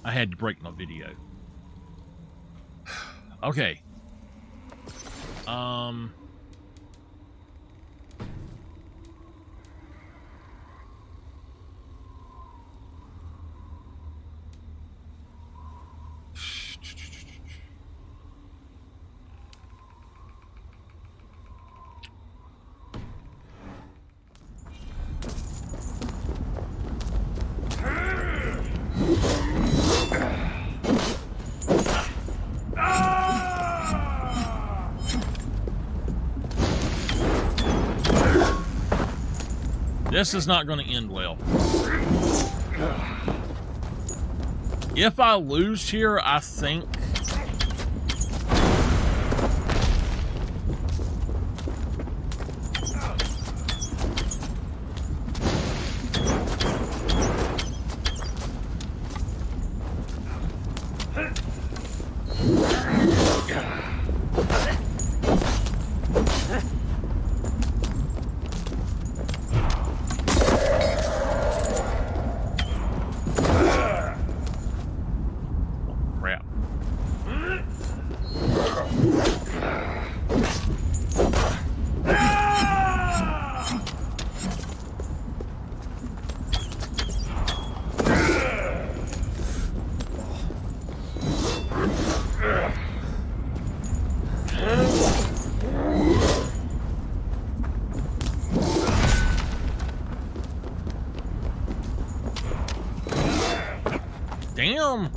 I had to break my video. Okay. This is not going to end well. If I lose here, I think... Damn!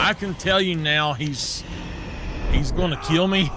I can tell you now he's going to kill me.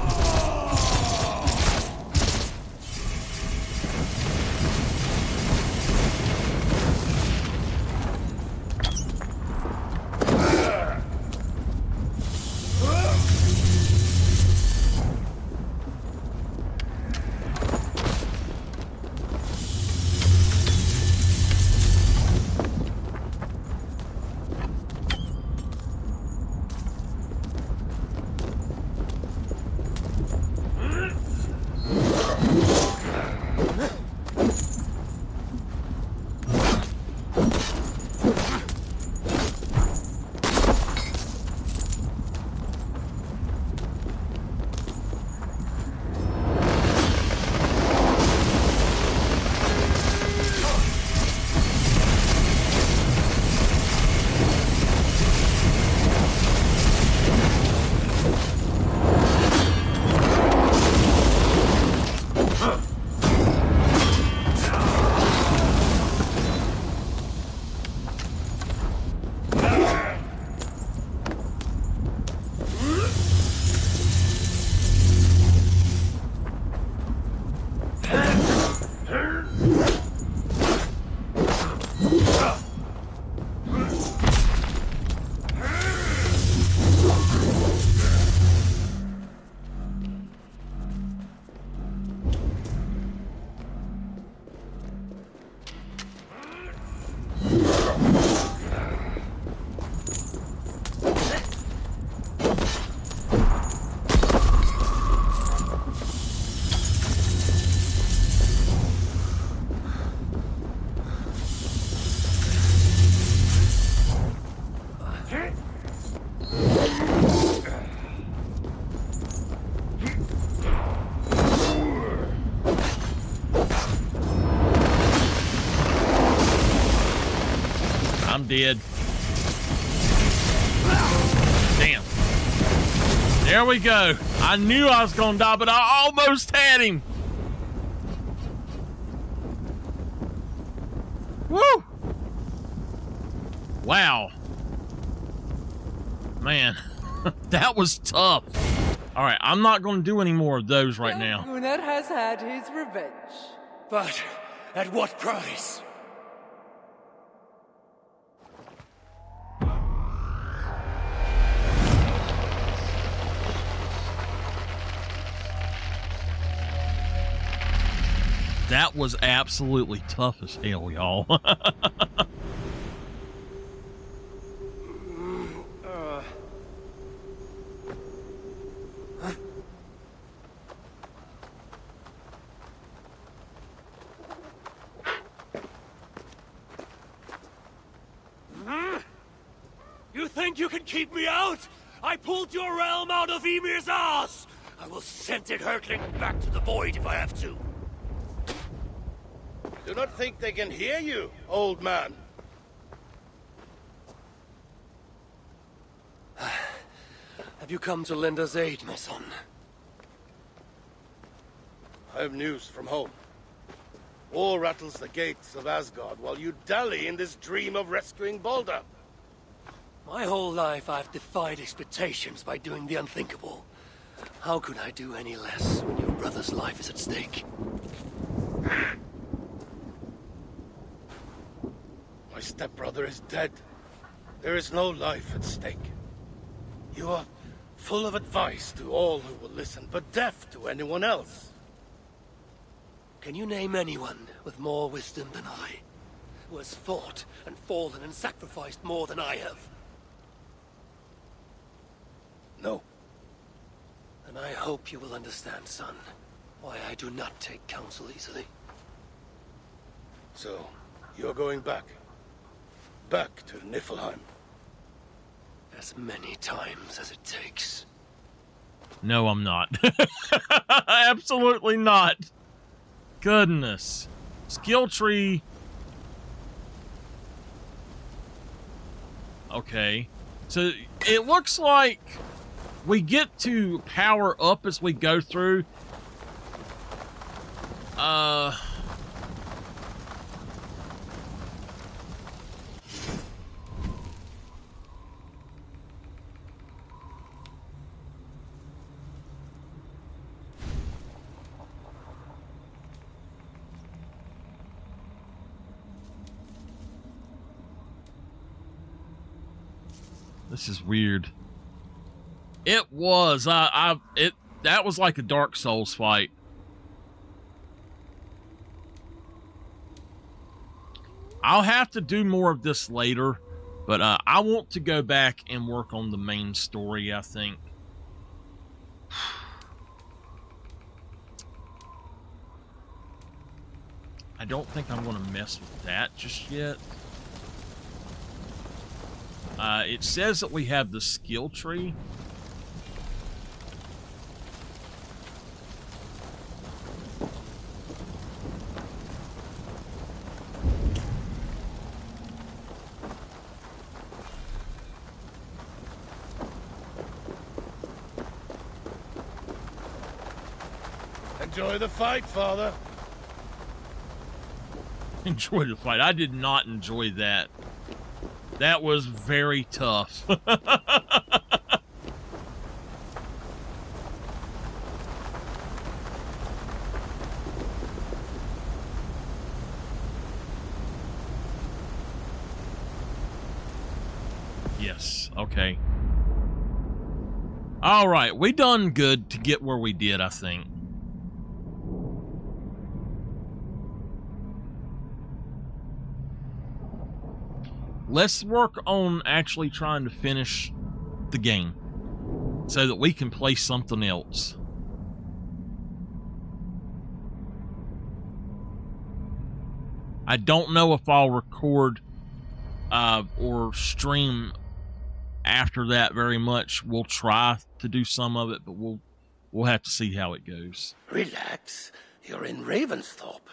I'm dead. Damn. There we go. I knew I was gonna die, but I almost had him. Woo! Wow. Man, that was tough. All right, I'm not gonna do any more of those right now. Gunnar has had his revenge. But at what price? That was absolutely tough as hell, y'all. You think you can keep me out? I pulled your realm out of Ymir's ass! I will send it hurtling back to the void if I have to. Do not think they can hear you, old man. Have you come to lend us aid, my son? I have news from home. War rattles the gates of Asgard while you dally in this dream of rescuing Baldur. My whole life I've defied expectations by doing the unthinkable. How could I do any less when your brother's life is at stake? My stepbrother is dead. There is no life at stake. You are full of advice to all who will listen, but deaf to anyone else. Can you name anyone with more wisdom than I? Who has fought and fallen and sacrificed more than I have? No. And I hope you will understand, son, why I do not take counsel easily. So, you're going back. Back to Niflheim. As many times as it takes. No, I'm not. Absolutely not. Goodness. Skill tree. Okay. So, it looks like we get to power up as we go through. This is weird. It was. That was like a Dark Souls fight. I'll have to do more of this later, but I want to go back and work on the main story, I think. I don't think I'm going to mess with that just yet. It says that we have the skill tree. Enjoy the fight, father. Enjoy the fight. I did not enjoy that. That was very tough. Yes, okay. All right, we done good to get where we did, I think. Let's work on actually trying to finish the game so that we can play something else. I don't know if I'll record or stream after that very much. We'll try to do some of it, but we'll have to see how it goes. Relax. You're in Ravensthorpe,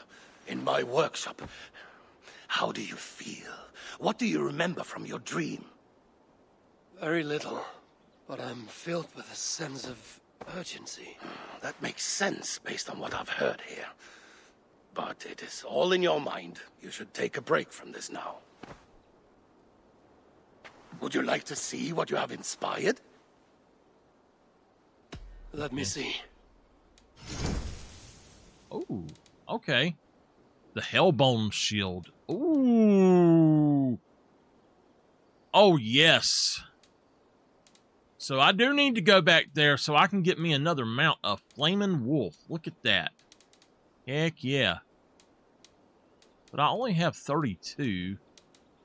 in my workshop. How do you feel? What do you remember from your dream? Very little, but I'm filled with a sense of urgency. That makes sense based on what I've heard here. But it is all in your mind. You should take a break from this now. Would you like to see what you have inspired? Let me see. Oh, okay. The Hellbone Shield. Ooh. Oh, yes. So I do need to go back there so I can get me another mount, a Flaming Wolf. Look at that. Heck yeah. But I only have 32.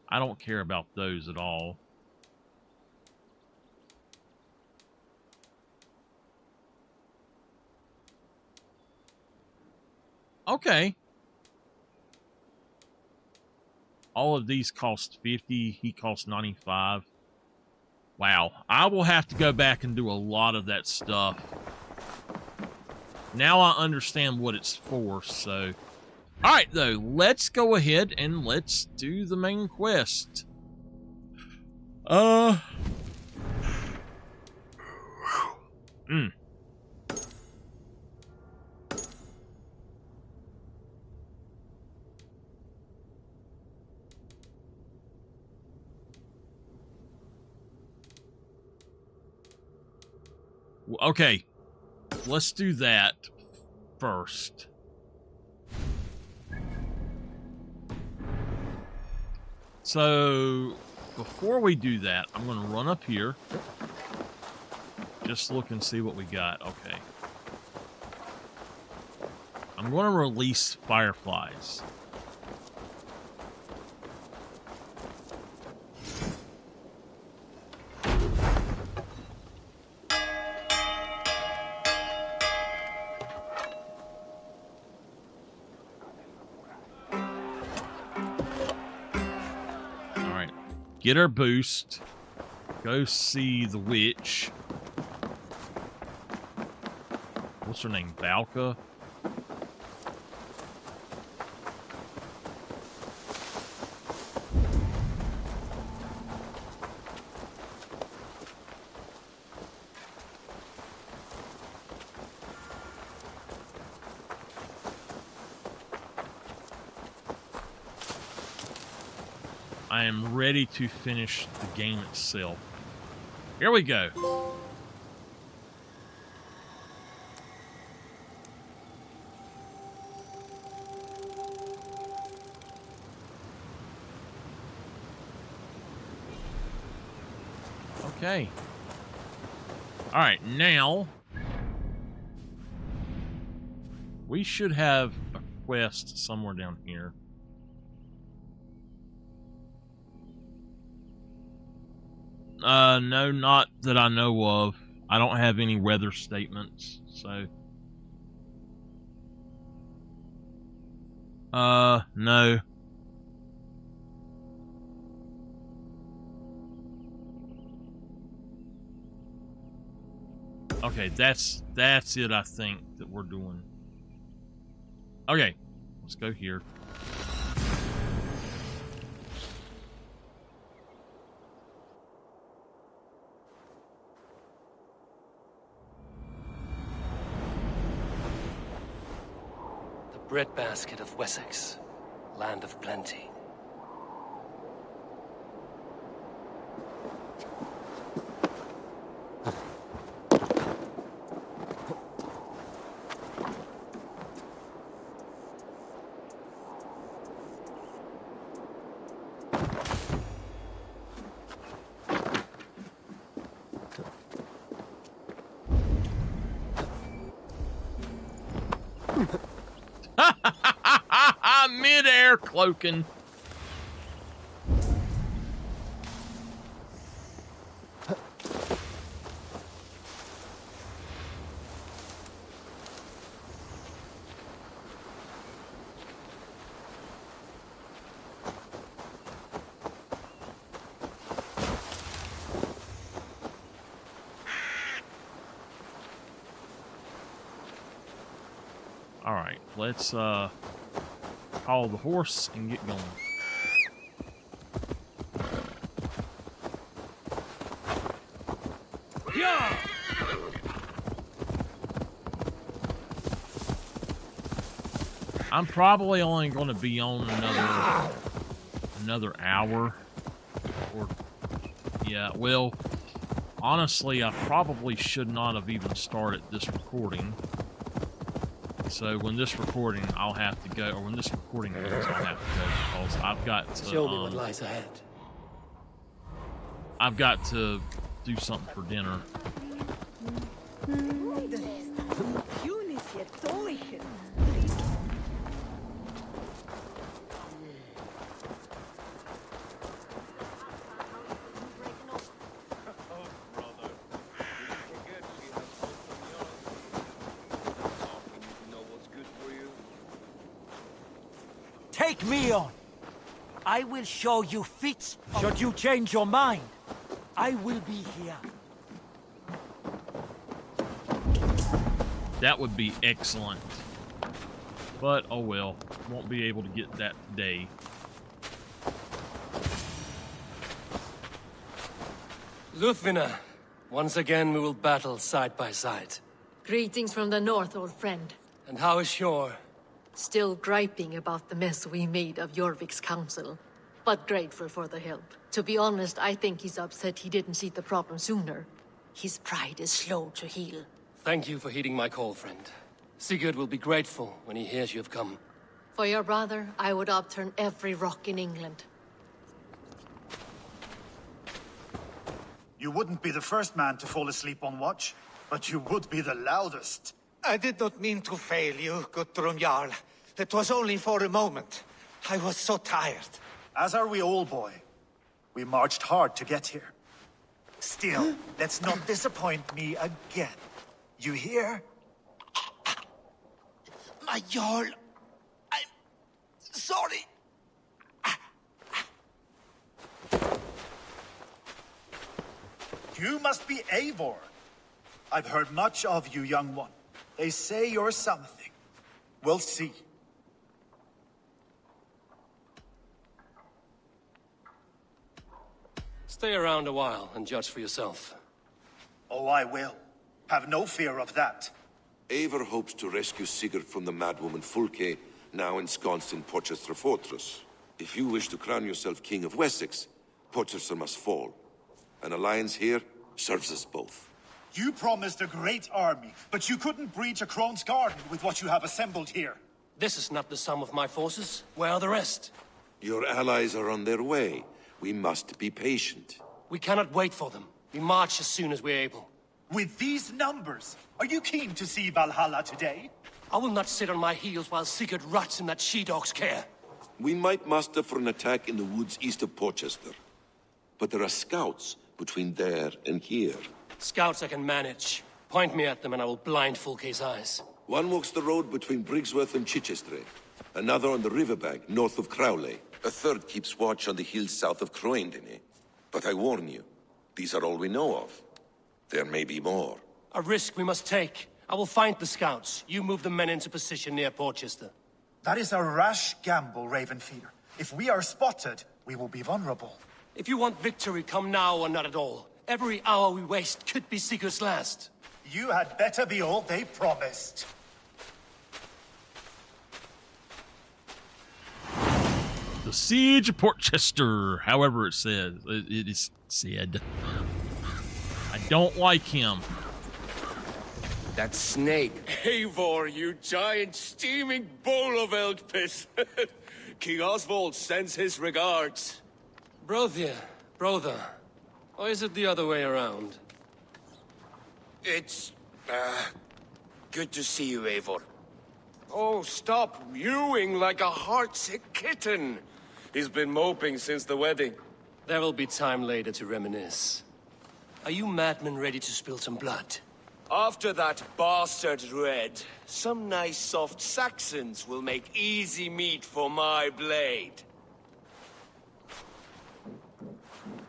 I don't care about those at all. Okay. All of these cost 50. He costs 95. Wow. I will have to go back and do a lot of that stuff. Now I understand what it's for, so... Alright, though. Let's go ahead and let's do the main quest. Okay, let's do that first. So, before we do that, I'm going to run up here. Just look and see what we got. Okay. I'm going to release fireflies. Get our boost. Go see the witch. What's her name? Valka? I am ready to finish the game itself. Here we go. Okay. All right, now we should have a quest somewhere down here. No, not that I know of. I don't have any weather statements, so... no. Okay, that's it, I think, that we're doing. Okay, let's go here. Breadbasket of Wessex, land of plenty. Mid-air cloaking. All right, let's call the horse and get going. Yeah! I'm probably only going to be on another hour, or yeah. Well, honestly, I probably should not have even started this recording. So when this recording, I'll have to go, or when this recording ends, I'll have to go because I've got to. Show me what lies ahead. I've got to do something for dinner. take me on. I will show you fits. Should you change your mind, I will be here. That would be excellent. But, oh well. Won't be able to get that today. Luthvina, once again we will battle side by side. Greetings from the north, old friend. And how is Shore? Still griping about the mess we made of Jorvik's council, but grateful for the help. To be honest, I think he's upset he didn't see the problem sooner. His pride is slow to heal. Thank you for heeding my call, friend. Sigurd will be grateful when he hears you have come. For your brother, I would upturn every rock in England. You wouldn't be the first man to fall asleep on watch, but you would be the loudest. I did not mean to fail you, Guthrum Jarl. It was only for a moment. I was so tired. As are we all, boy. We marched hard to get here. Still, let's not disappoint me again. You hear? My Jarl, I'm sorry. You must be Eivor. I've heard much of you, young one. They say you're something. We'll see. Stay around a while and judge for yourself. Oh, I will. Have no fear of that. Eivor hopes to rescue Sigurd from the madwoman Fulke, now ensconced in Porchester Fortress. If you wish to crown yourself King of Wessex, Porchester must fall. An alliance here serves us both. You promised a great army, but you couldn't breach a Crone's garden with what you have assembled here. This is not the sum of my forces. Where are the rest? Your allies are on their way. We must be patient. We cannot wait for them. We march as soon as we're able. With these numbers, are you keen to see Valhalla today? I will not sit on my heels while Sigurd rots in that she-dog's care. We might muster for an attack in the woods east of Porchester. But there are scouts between there and here. Scouts I can manage. Point me at them and I will blind Fulke's eyes. One walks the road between Briggsworth and Chichester. Another on the riverbank north of Crowley. A third keeps watch on the hills south of Croendene. But I warn you, these are all we know of. There may be more. A risk we must take. I will find the scouts. You move the men into position near Porchester. That is a rash gamble, Ravenfeeder. If we are spotted, we will be vulnerable. If you want victory, come now or not at all. Every hour we waste could be Sigurd's last. You had better be all they promised. The Siege of Portchester, however it says. It is said. I don't like him. That snake. Eivor, you giant steaming bowl of elk piss. King Oswald sends his regards. Brothia, brother. Or is it the other way around? It's, good to see you, Eivor. Oh, stop mewing like a heartsick kitten. He's been moping since the wedding. There will be time later to reminisce. Are you madmen ready to spill some blood? After that bastard Red, some nice soft Saxons will make easy meat for my blade.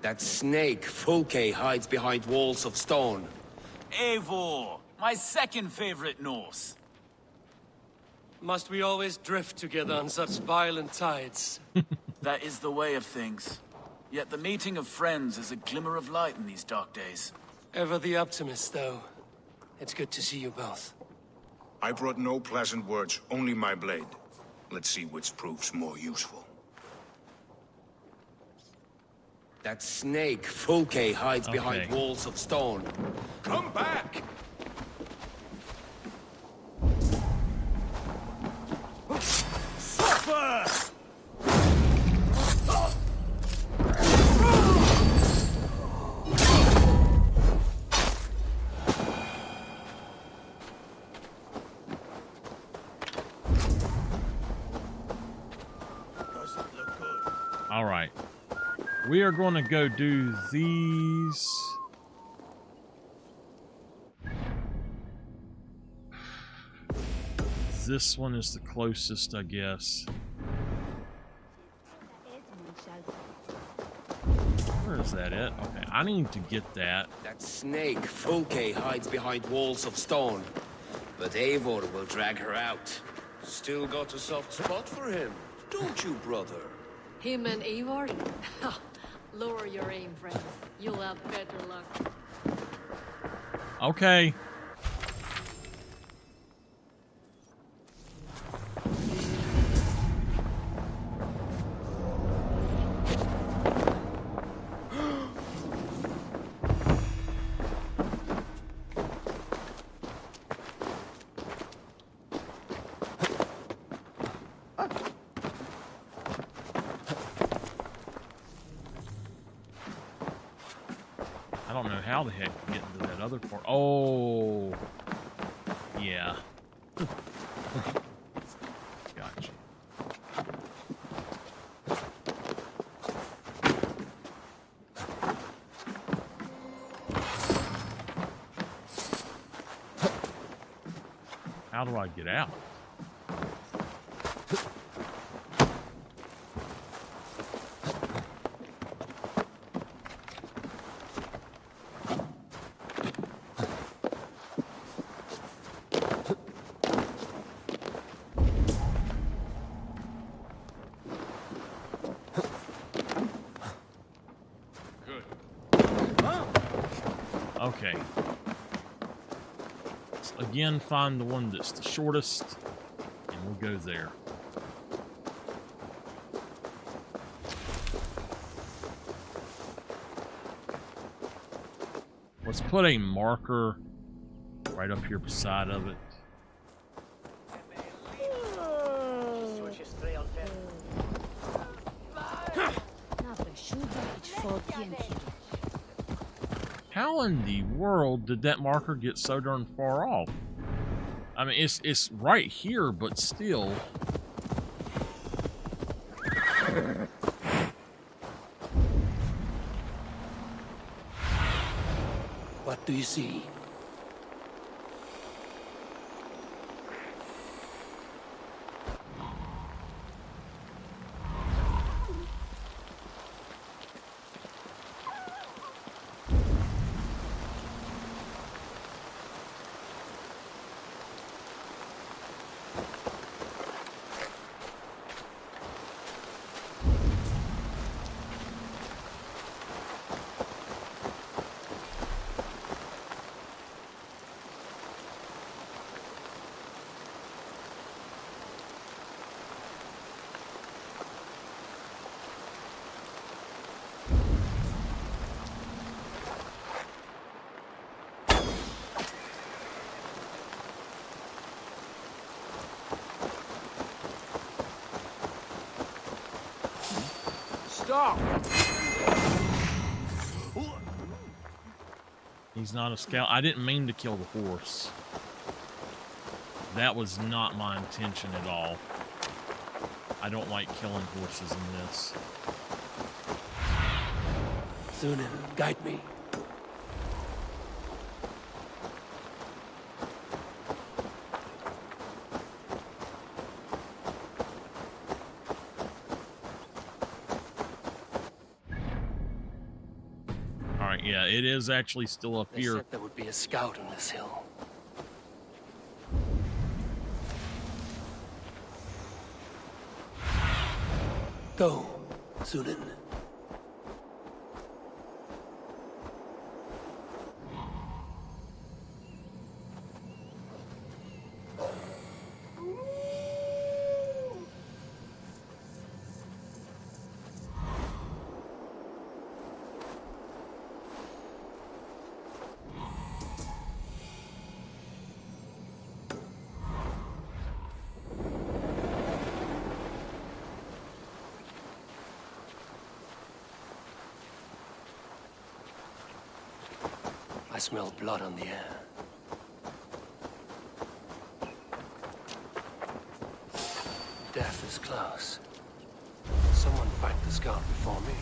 That snake, Fulke, hides behind walls of stone. Eivor, my second favorite Norse. Must we always drift together on such violent tides? That is the way of things. Yet the meeting of friends is a glimmer of light in these dark days. Ever the optimist, though. It's good to see you both. I brought no pleasant words, only my blade. Let's see which proves more useful. That snake, Fulke, hides behind walls of stone. Come back! Suffer! All right. We are going to go do these. This one is the closest, I guess. Where is that at? Okay, I need to get that. That snake, Fulke, hides behind walls of stone. But Eivor will drag her out. Still got a soft spot for him, don't you, brother? Him and Eivor? Lower your aim, friend. You'll have better luck. Okay. I don't know how the heck to get into that other part. Oh, yeah. Gotcha. How do I get out? Okay. Let's again find the one that's the shortest, and we'll go there. Let's put a marker right up here beside of it. How in the world did that marker get so darn far off? I mean, it's right here, but still. What do you see? Stop! He's not a scout. I didn't mean to kill the horse. That was not my intention at all. I don't like killing horses in this. Sunan, guide me. Alright, yeah, it is actually still up They here. said there would be a scout on this hill. Go, Sunan. I smell blood on the air. Death is close. Someone fight the scout before me.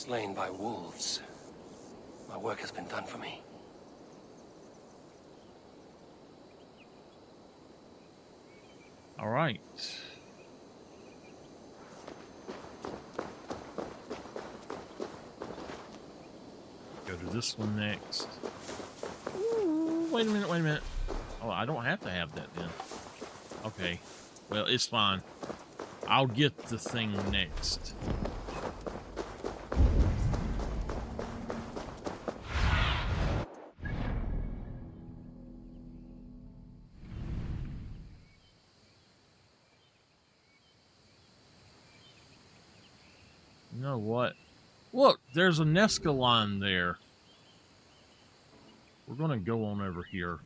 Slain by wolves. My work has been done for me. All right. Go to this one next. Ooh, wait a minute. Oh, I don't have to have that then. Okay. Well, it's fine. I'll get the thing next. You know what? Look, there's a Nesca line there. We're gonna go on over here.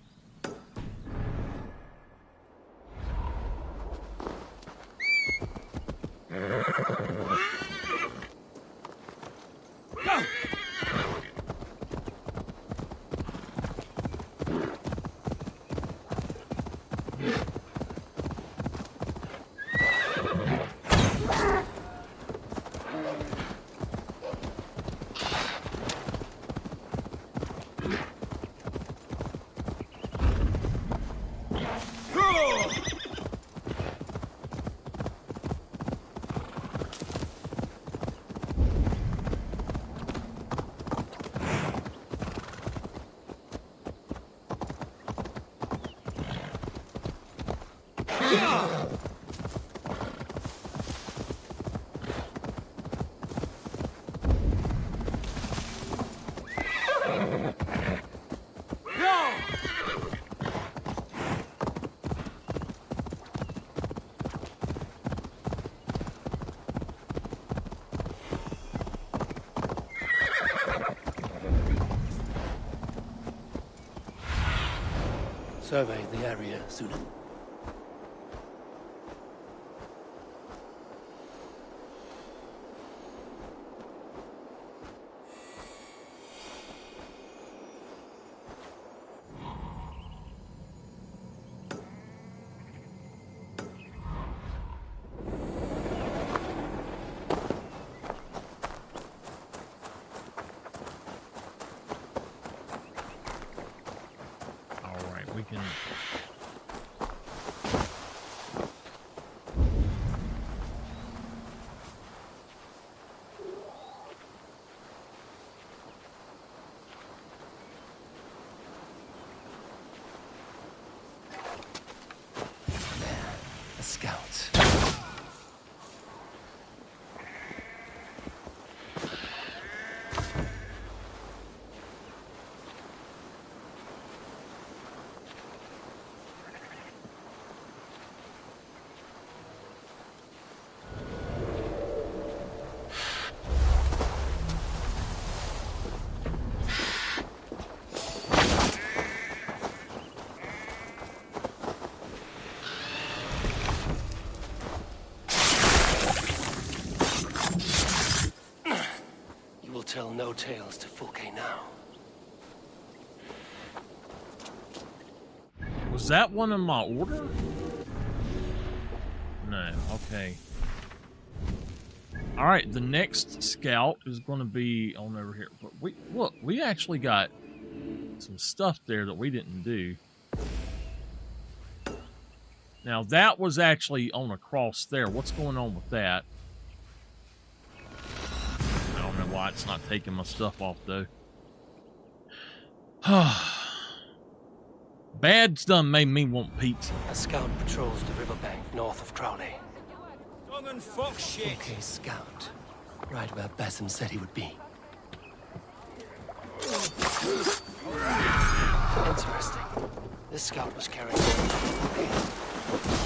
Survey the area, Sunan. We can. A scout. Tell no tales to Fulke now. Was that one in my order? No, okay. Alright, the next scout is going to be on over here. But we actually got some stuff there that we didn't do. Now, that was actually on a cross there. What's going on with that? I don't know why it's not taking my stuff off, though. Bad's done made me want pizza. A scout patrols the riverbank north of Crowley. Dong and fox shit. Fulke's scout. Right where Basim said he would be. Interesting. This scout was carrying Fulke.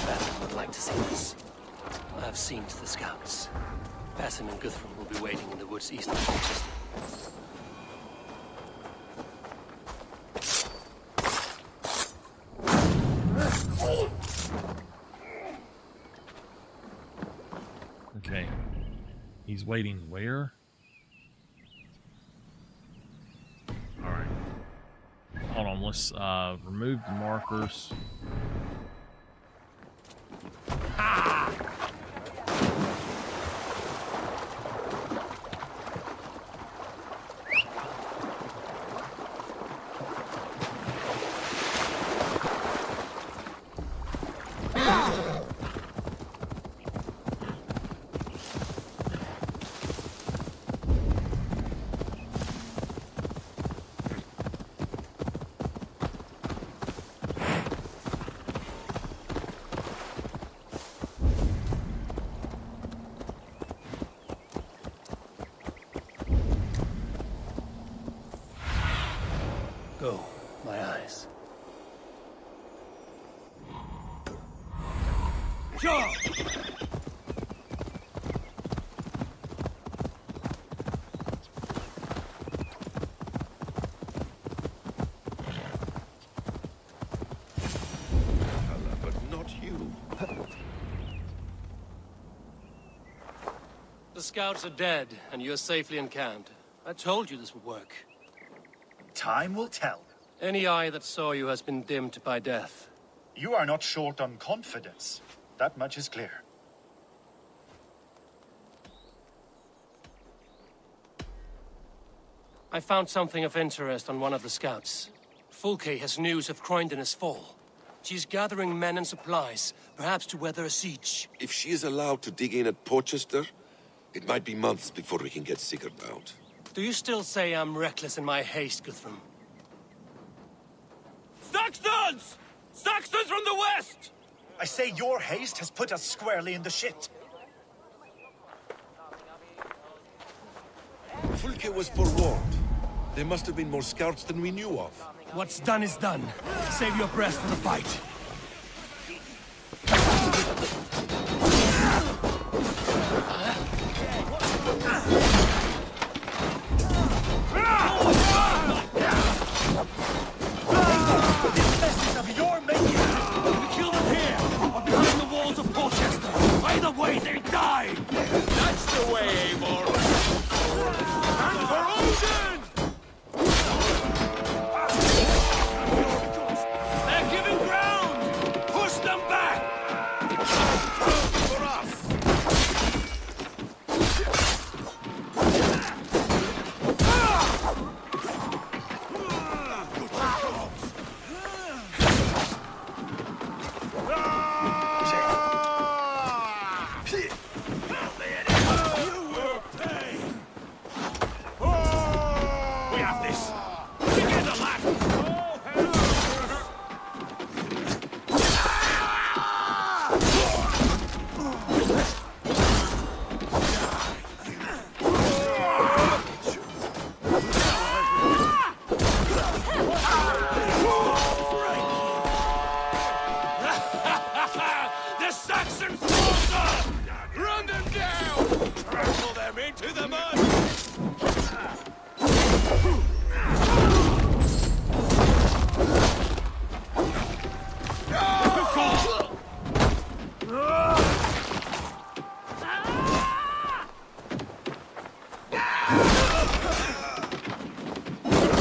Basim would like to see this. I have seen to the scouts. Basim and Guthrum will be waiting in the woods east of Colchester. Okay. He's waiting where? Alright. Hold on, let's remove the markers. Go! But not you. The scouts are dead, and you're safely encamped. I told you this would work. Time will tell. Any eye that saw you has been dimmed by death. You are not short on confidence. That much is clear. I found something of interest on one of the scouts. Fulke has news of Croydon's fall. She's gathering men and supplies, perhaps to weather a siege. If she is allowed to dig in at Porchester, it might be months before we can get Sigurd out. Do you still say I'm reckless in my haste, Guthrum? Saxons! Saxons from the west! I say your haste has put us squarely in the shit. Fulke was forewarned. There must have been more scouts than we knew of. What's done is done. Save your breath for the fight. This is of your making! We kill them here, or behind the walls of Porchester! Either way, they die! That's the way, Eivor! And for Odin! They're giving ground! Push them back! For us! We have this! Together, lad! The Saxon soldier! Run them down! Trample them into the mud!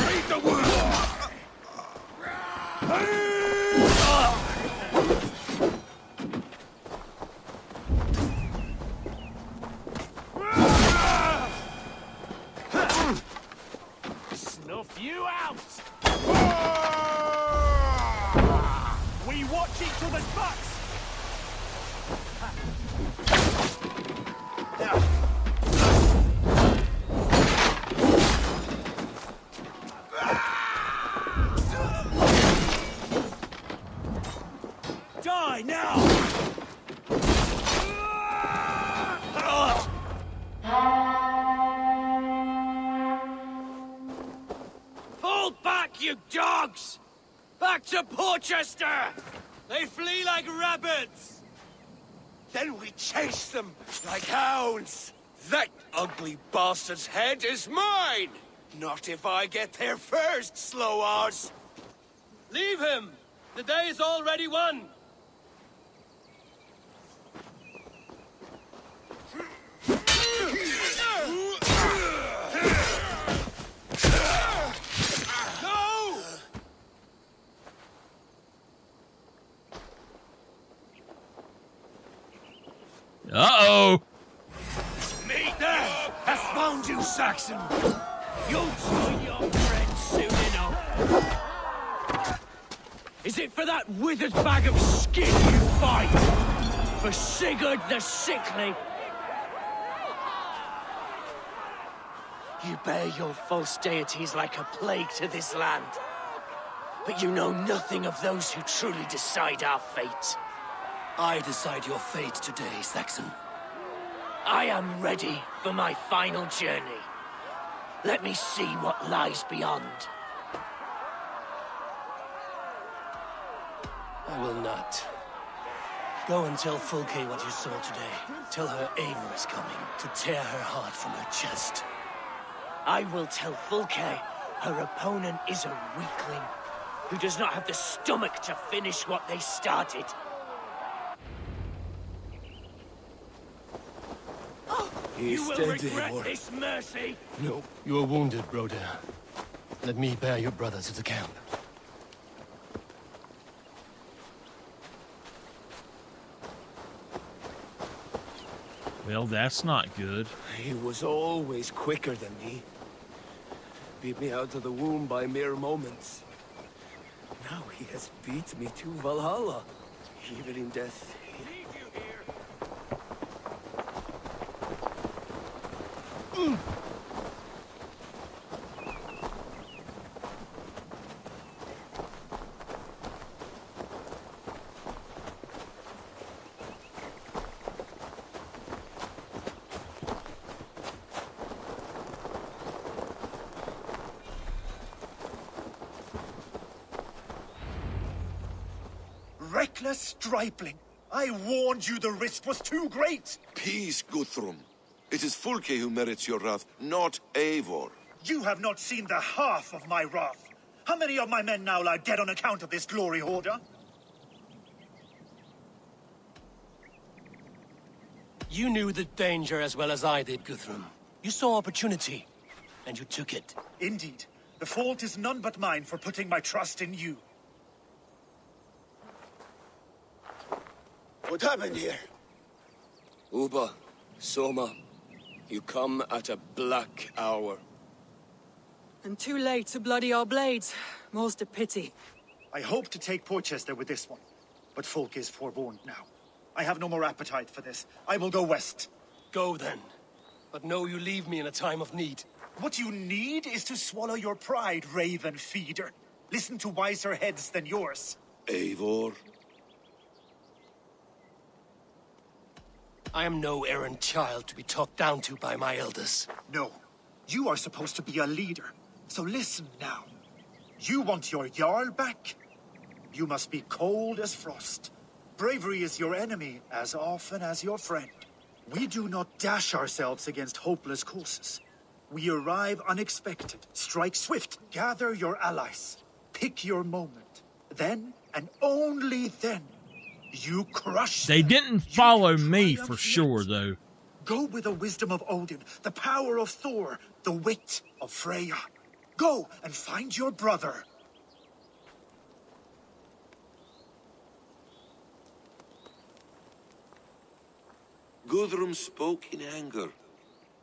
Read the word! Snuff you out! We watch each other's backs! Die now! Fall back, you dogs! Back to Porchester! They flee like rabbits! Then we chase them like hounds. That ugly bastard's head is mine! Not if I get there first, slow-arse! Leave him! The day is already won! No! Uh-oh. Meet there! Has found you, Saxon! You'll join your friends soon enough! Is it for that withered bag of skin you fight? For Sigurd the Sickly? You bear your false deities like a plague to this land. But you know nothing of those who truly decide our fate. I decide your fate today, Saxon. I am ready for my final journey. Let me see what lies beyond. I will not. Go and tell Fulke what you saw today. Tell her Eivor is coming to tear her heart from her chest. I will tell Fulke her opponent is a weakling who does not have the stomach to finish what they started. You will regret this, Mercy! No, you are wounded, brother. Let me bear your brother to the camp. Well, that's not good. He was always quicker than me. Beat me out of the womb by mere moments. Now he has beat me to Valhalla. Even in death. Reckless stripling! I warned you the risk was too great! Peace, Guthrum. It is Fulke who merits your wrath, not Eivor. You have not seen the half of my wrath. How many of my men now lie dead on account of this glory hoarder? You knew the danger as well as I did, Guthrum. You saw opportunity, and you took it. Indeed. The fault is none but mine for putting my trust in you. What happened here? Uba, Soma, you come at a black hour. And too late to bloody our blades. Most a pity. I hope to take Porchester with this one, but Folk is forewarned now. I have no more appetite for this. I will go west. Go then. But know you leave me in a time of need. What you need is to swallow your pride, raven feeder. Listen to wiser heads than yours. Eivor? I am no errant child to be talked down to by my elders. No. You are supposed to be a leader. So listen now. You want your Jarl back? You must be cold as frost. Bravery is your enemy as often as your friend. We do not dash ourselves against hopeless courses. We arrive unexpected, strike swift, gather your allies, pick your moment. Then, and only then, you crush They them. didn't follow me for sure, though. Go with the wisdom of Odin, the power of Thor, the wit of Freya. Go and find your brother. Guthrum spoke in anger,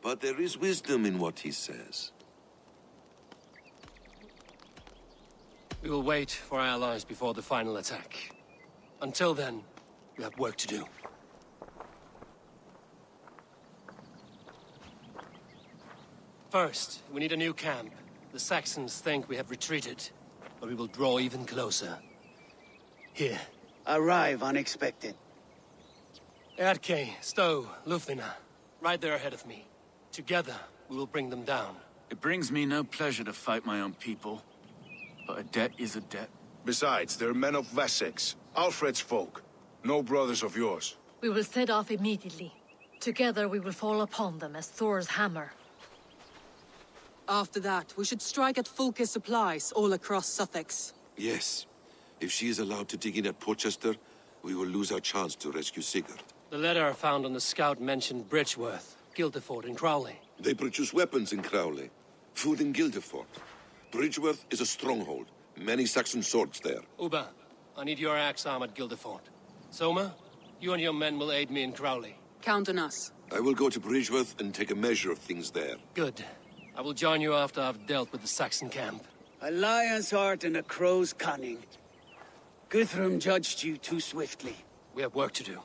but there is wisdom in what he says. We will wait for our allies before the final attack. Until then, we have work to do. First, we need a new camp. The Saxons think we have retreated, but we will draw even closer. Here. Arrive unexpected. Erke, Stowe, Lufina, right there ahead of me. Together, we will bring them down. It brings me no pleasure to fight my own people, but a debt is a debt. Besides, they're men of Wessex, Alfred's folk, no brothers of yours. We will set off immediately. Together we will fall upon them as Thor's hammer. After that, we should strike at Fulke's supplies all across Sussex. Yes. If she is allowed to dig in at Porchester, we will lose our chance to rescue Sigurd. The letter found on the scout mentioned Bridgeworth, Guildeford, and Crowley. They produce weapons in Crowley, food in Guildeford. Bridgeworth is a stronghold. Many Saxon swords there. Uba, I need your axe arm at Guildeford. Soma, you and your men will aid me in Crowley. Count on us. I will go to Bridgeworth and take a measure of things there. Good. I will join you after I've dealt with the Saxon camp. A lion's heart and a crow's cunning. Guthrum judged you too swiftly. We have work to do.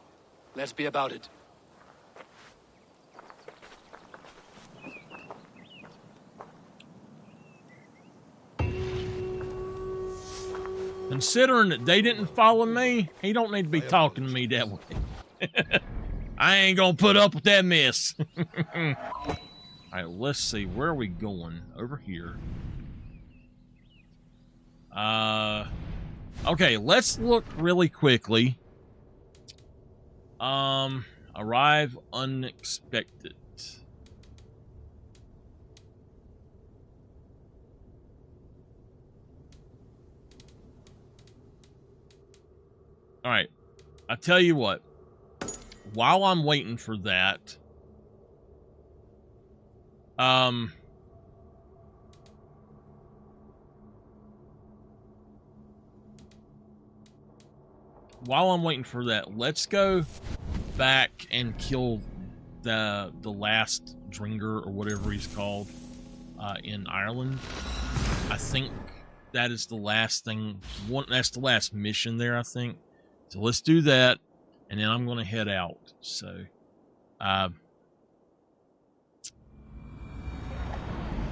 Let's be about it. Considering that they didn't follow me, he don't need to be talking to me that way. I ain't gonna put up with that mess. Alright, let's see. Where are we going? Over here. Okay, let's look really quickly Arrive unexpected. All right. I tell you what. While I'm waiting for that, let's go back and kill the last Dringer or whatever he's called in Ireland. I think that is the last thing. That's the last mission there, I think. So let's do that, and then I'm going to head out. So,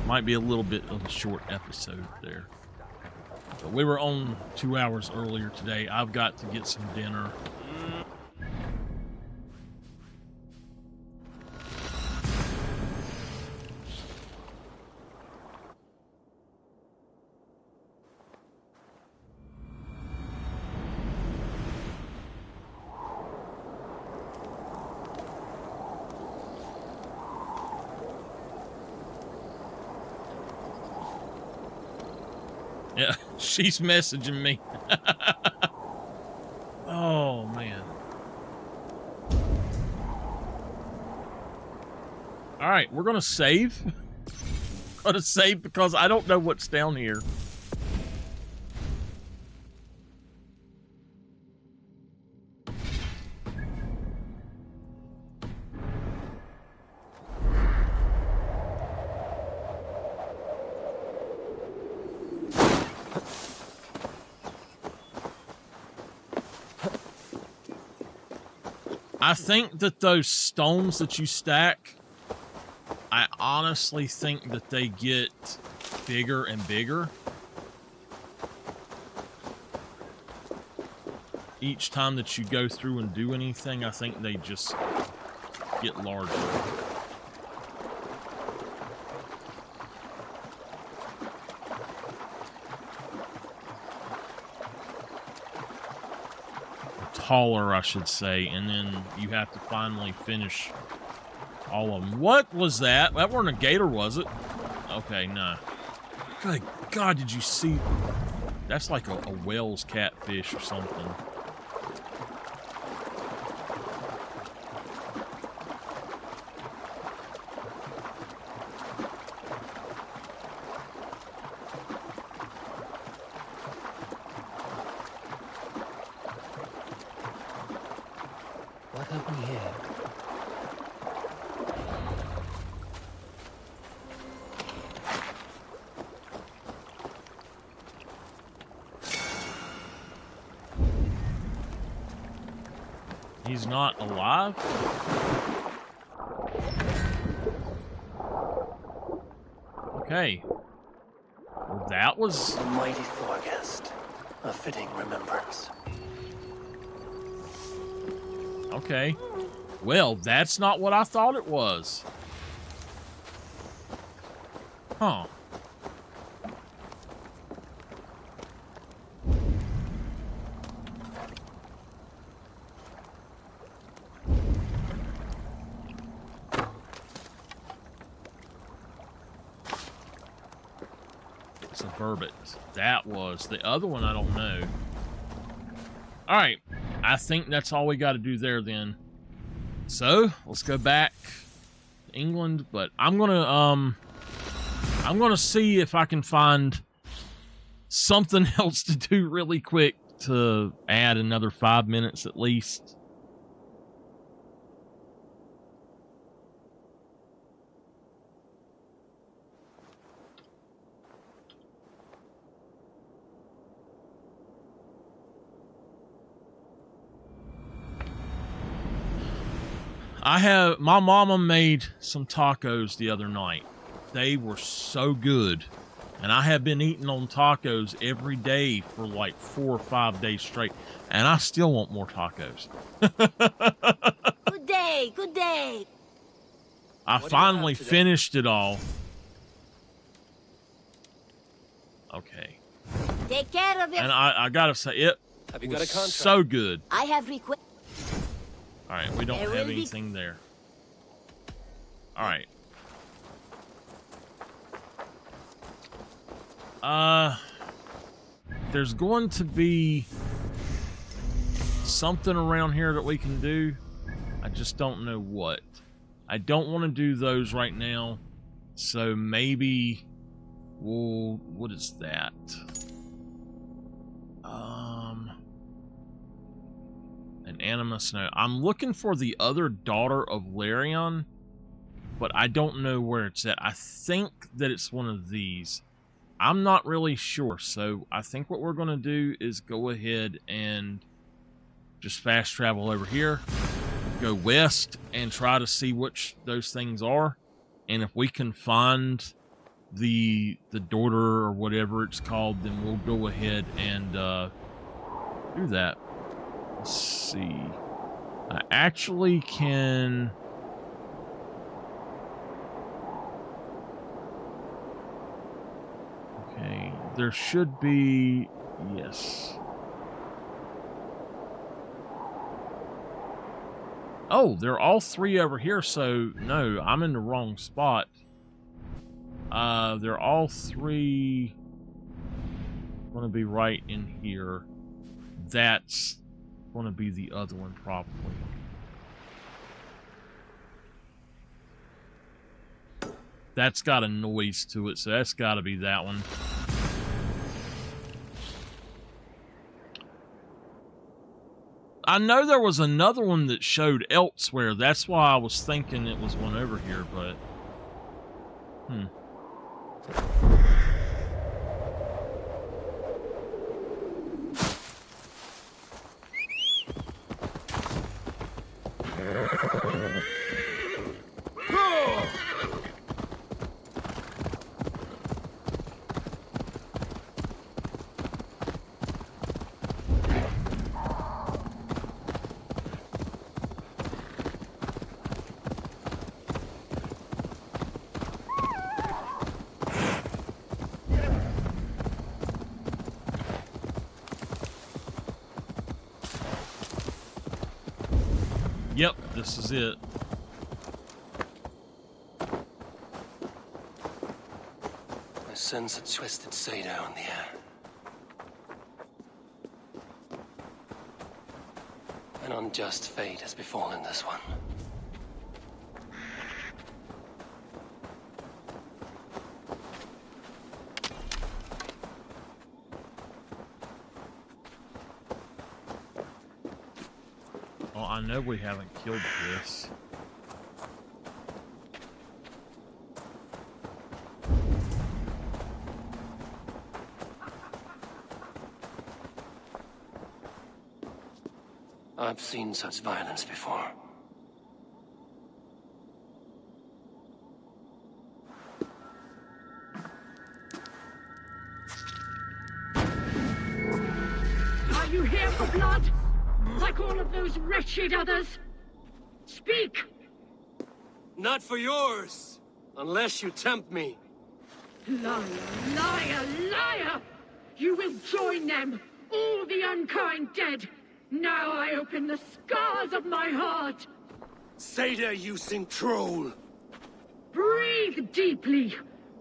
might be a little bit of a short episode there. But we were on 2 hours earlier today. I've got to get some dinner. Yeah, she's messaging me. Oh, man. All right, we're going to save. Going to save because I don't know what's down here. I think that those stones that you stack, I honestly think that they get bigger and bigger each time that you go through and do anything. I think they just get larger. Taller, I should say, and then you have to finally finish all of them. What was that? That wasn't a gator, was it? Okay, nah. Good God, did you see? That's like a whale's catfish or something. What have we here? He's not alive? Okay. Well, that was... A mighty Thorgest. A fitting remembrance. Okay. Well, that's not what I thought it was. Huh. It's a verbet. That was the other one. I don't know. All right. I think that's all we got to do there then. So let's go back to England, but I'm gonna see if I can find something else to do really quick to add another 5 minutes at least. My mama made some tacos the other night. They were so good. And I have been eating on tacos every day for like 4 or 5 days straight. And I still want more tacos. Good day, good day. I finally finished it all. Okay. Take care of it. And I gotta say, it Have you got a was contract? so good. I have request. All right, we don't There have will be- anything there. All right. There's going to be something around here that we can do. I just don't know what. I don't want to do those right now. So maybe we'll... What is that? An animus note. I'm looking for the other daughter of Larion, but I don't know where it's at. I think that it's one of these. I'm not really sure, so I think what we're going to do is go ahead and just fast travel over here, go west, and try to see which those things are. And if we can find the daughter or whatever it's called, then we'll go ahead and do that. Let's see. I actually can... Okay, there should be... Yes. Oh, they're all three over here, so no, I'm in the wrong spot. They're all three going to be right in here. That's going to be the other one, probably. That's got a noise to it, so that's got to be that one. I know there was another one that showed elsewhere. That's why I was thinking it was one over here, but... Yep, this is it. I sense a twisted Seder on the air. An unjust fate has befallen this one. Well, I know we haven't killed this. I've seen such violence before. Are you here for blood? Like all of those wretched others? Speak! Not for yours, unless you tempt me. Liar, liar, liar! You will join them, all the unkind dead. Now I open the scars of my heart. Seder using troll. Breathe deeply.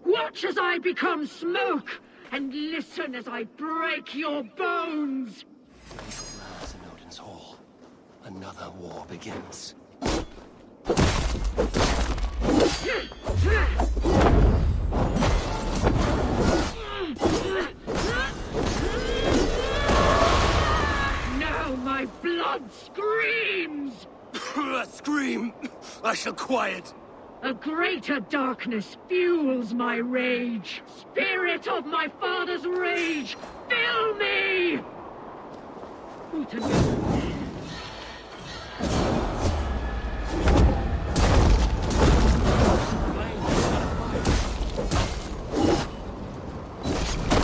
Watch as I become smoke, and listen as I break your bones. Glass in Odin's Hall. Another war begins. Now my blood screams! Scream! I shall quiet. A greater darkness fuels my rage. Spirit of my father's rage, fill me!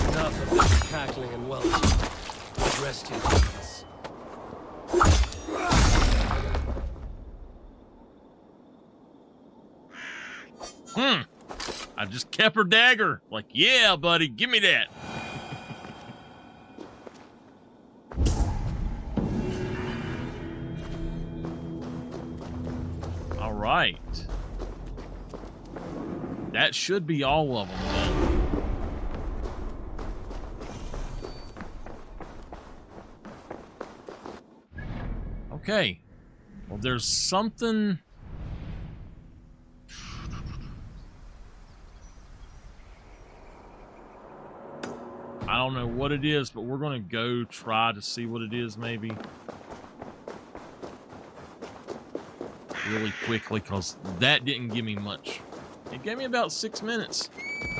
Enough of this cackling and welching. Rest your hands. I just kept her dagger. Like, yeah, buddy, give me that. right. That should be all of them then. Okay. Well, there's something... I don't know what it is, but we're going to go try to see what it is, maybe. Really quickly, because that didn't give me much. It gave me about 6 minutes.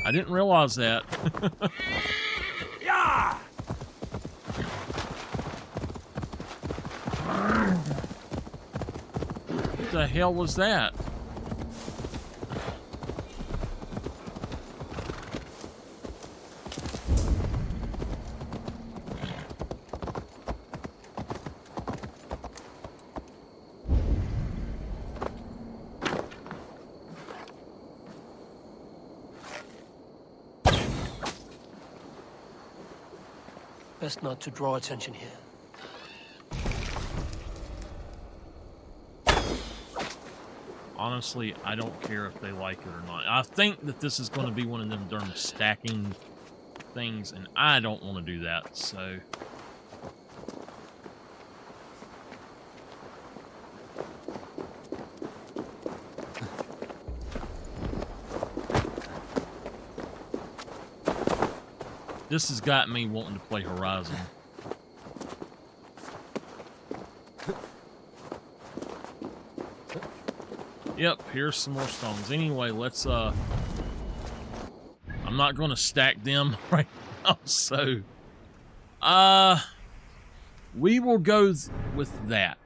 I didn't realize that. Yeah! What the hell was that? Best not to draw attention here. Honestly, I don't care if they like it or not. I think that this is going to be one of them darn stacking things, and I don't want to do that, so... This has got me wanting to play Horizon. Yep, here's some more stones. Anyway, let's, I'm not going to stack them right now, so... we will go with that.